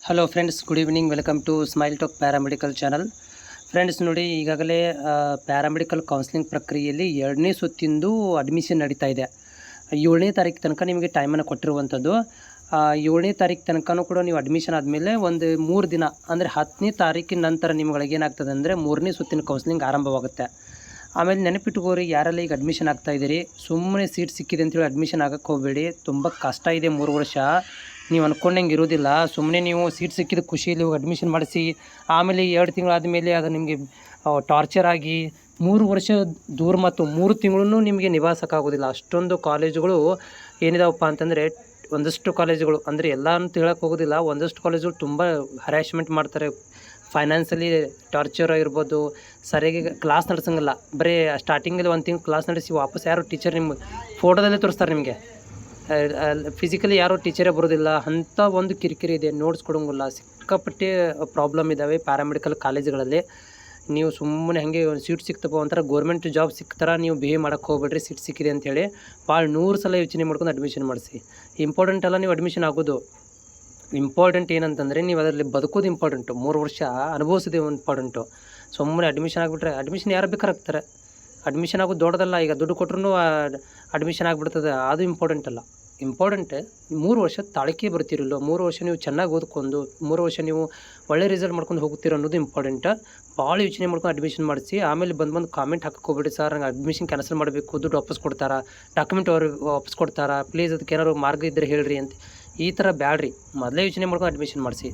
Hello friends, good evening. Welcome to smile talk paramedical channel. Friends ನೋಡಿ, ಈಗಾಗಲೇ paramedical counselling ಪ್ರಕ್ರಿಯೆಯಲ್ಲಿ 2ನೇ ಸುತ್ತಿಂದು admission ನಡೀತಾ ಇದೆ. 7ನೇ ತಾರೀಕು ತನಕ ನಿಮಗೆ ಟೈಮನ್ನು ಕೊಟ್ಟಿರುವಂಥದ್ದು. 7ನೇ ತಾರೀಕು ತನಕನೂ ಕೂಡ ನೀವು ಅಡ್ಮಿಷನ್ ಆದಮೇಲೆ ಒಂದು 3 ದಿನ ಅಂದರೆ 10ನೇ ತಾರೀಕಿನ ನಂತರ ನಿಮ್ಗಳಿಗೆ ಏನಾಗ್ತದೆ ಅಂದರೆ 3ನೇ ಸುತ್ತಿನ ಕೌನ್ಸಿಲಿಂಗ್ ಆರಂಭವಾಗುತ್ತೆ. ಆಮೇಲೆ ನೆನಪಿಟ್ಟುಕೋರಿ, ಯಾರೆಲ್ಲ ಈಗ ಅಡ್ಮಿಷನ್ ಆಗ್ತಾಯಿದ್ದೀರಿ, ಸುಮ್ಮನೆ ಸೀಟ್ ಸಿಕ್ಕಿದೆ ಅಂತೇಳಿ ಅಡ್ಮಿಷನ್ ಆಗಕ್ಕೆ ಹೋಗಬೇಡಿ. ತುಂಬ ಕಷ್ಟ ಇದೆ. 3 ವರ್ಷ ನೀವು ಅಂದ್ಕೊಂಡಂಗೆ ಇರೋದಿಲ್ಲ. ಸುಮ್ಮನೆ ನೀವು ಸೀಟ್ ಸಿಕ್ಕಿದ ಖುಷಿಯಲ್ಲಿ ಹೋಗಿ ಅಡ್ಮಿಷನ್ ಮಾಡಿಸಿ, ಆಮೇಲೆ 2 ತಿಂಗಳಾದ ಮೇಲೆ ಅದು ನಿಮಗೆ ಟಾರ್ಚರ್ ಆಗಿ 3 ವರ್ಷ ದೂರ ಮತ್ತು 3 ತಿಂಗಳೂ ನಿಮಗೆ ನಿಭಾಯಿಸೋಕ್ಕಾಗೋದಿಲ್ಲ. ಅಷ್ಟೊಂದು ಕಾಲೇಜುಗಳು ಏನಿದಾವಪ್ಪ ಅಂತಂದರೆ, ಒಂದಷ್ಟು ಕಾಲೇಜುಗಳು ಅಂದರೆ ಎಲ್ಲ ಅಂತ ಹೇಳಕ್ಕೆ ಹೋಗೋದಿಲ್ಲ, ಒಂದಷ್ಟು ಕಾಲೇಜುಗಳು ತುಂಬ ಹರ್ಯಾಶ್ಮೆಂಟ್ ಮಾಡ್ತಾರೆ. ಫೈನಾನ್ಸಲಿ ಟಾರ್ಚರ್ ಇರ್ಬೋದು, ಸರಿಯಾಗಿ ಕ್ಲಾಸ್ ನಡೆಸಂಗಿಲ್ಲ. ಬರೀ ಸ್ಟಾರ್ಟಿಂಗಲ್ಲಿ 1 ತಿಂಗಳು ಕ್ಲಾಸ್ ನಡೆಸಿ ವಾಪಸ್ ಯಾರು ಟೀಚರ್ ನಿಮ್ಗೆ ಫೋಟೋದಲ್ಲೇ ತೋರಿಸ್ತಾರೆ. ನಿಮಗೆ ಫಿಸಿಕಲಿ ಯಾರೂ ಟೀಚರೇ ಬರೋದಿಲ್ಲ. ಅಂಥ ಒಂದು ಕಿರಿಕಿರಿ ಇದೆ. ನೋಟ್ಸ್ ಕೊಡೋಂಗಿಲ್ಲ. ಸಿಕ್ಕಾಪಟ್ಟೆ ಪ್ರಾಬ್ಲಮ್ ಇದ್ದಾವೆ ಪ್ಯಾರಾಮೆಡಿಕಲ್ ಕಾಲೇಜುಗಳಲ್ಲಿ. ನೀವು ಸುಮ್ಮನೆ ಹಾಗೆ ಒಂದು ಸೀಟ್ ಸಿಕ್ತಪ್ಪ ಒಂಥರ ಗೋರ್ಮೆಂಟ್ ಜಾಬ್ ಸಿಕ್ತಾರ ನೀವು ಬಿಹೇವ್ ಮಾಡೋಕ್ಕೆ ಹೋಗ್ಬೇಡ್ರಿ. ಸೀಟ್ ಸಿಕ್ಕಿದೆ ಅಂತೇಳಿ ಭಾಳ 100 ಸಲ ಯೋಚನೆ ಮಾಡ್ಕೊಂಡು ಅಡ್ಮಿಷನ್ ಮಾಡಿಸಿ. ಇಂಪಾರ್ಟೆಂಟ್ ಅಲ್ಲ ನೀವು ಅಡ್ಮಿಷನ್ ಆಗೋದು. ಇಂಪಾರ್ಟೆಂಟ್ ಏನಂತಂದರೆ ನೀವು ಅದರಲ್ಲಿ ಬದುಕೋದು ಇಂಪಾರ್ಟೆಂಟು. 3 ವರ್ಷ ಅನುಭವಿಸೋದು ಇಂಪಾರ್ಟೆಂಟು. ಸುಮ್ಮನೆ ಅಡ್ಮಿಷನ್ ಆಗಿಬಿಟ್ರೆ, ಅಡ್ಮಿಷನ್ ಯಾರು ಬೇಕಾದ್ರೆ ಆಗ್ತಾರೆ. ಅಡ್ಮಿಷನ್ ಆಗೋದು ದೊಡ್ಡದಲ್ಲ. ಈಗ ದುಡ್ಡು ಕೊಟ್ಟರು ಅಡ್ಮಿಷನ್ ಆಗಿಬಿಡ್ತದೆ, ಅದು ಇಂಪಾರ್ಟೆಂಟ್ ಅಲ್ಲ. ಇಂಪಾರ್ಟೆಂಟ್ 3 ವರ್ಷ ತಾಳಿಕೆ ಬರ್ತಿರಲ್ಲ, 3 ವರ್ಷ ನೀವು ಚೆನ್ನಾಗಿ ಓದ್ಕೊಂಡು 3 ವರ್ಷ ನೀವು ಒಳ್ಳೆ ರಿಸಲ್ಟ್ ಮಾಡ್ಕೊಂಡು ಹೋಗ್ತೀರ ಅನ್ನೋದು ಇಂಪಾರ್ಟೆಂಟ್. ಭಾಳ ಯೋಚನೆ ಮಾಡ್ಕೊಂಡು ಅಡ್ಮಿಷನ್ ಮಾಡಿಸಿ. ಆಮೇಲೆ ಬಂದು ಕಾಮೆಂಟ್ ಹಾಕೋಬೇಡಿ, ಸರ್ ನಂಗೆ ಅಡ್ಮಿಷನ್ ಕ್ಯಾನ್ಸಲ್ ಮಾಡಬೇಕು, ದುಡ್ಡು ವಾಪಸ್ ಕೊಡ್ತಾರಾ, ಡಾಕ್ಯುಮೆಂಟ್ ಅವ್ರಿಗೆ ವಾಪಸ್ ಕೊಡ್ತಾರಾ, ಪ್ಲೀಸ್ ಅದಕ್ಕೆ ಏನಾದ್ರು ಮಾರ್ಗ ಇದ್ದರೆ ಹೇಳ್ರಿ ಅಂತ. ಈ ಥರ ಬ್ಯಾಡ್ರಿ. ಮೊದಲೇ ಯೋಚನೆ ಮಾಡ್ಕೊಂಡು ಅಡ್ಮಿಷನ್ ಮಾಡಿಸಿ.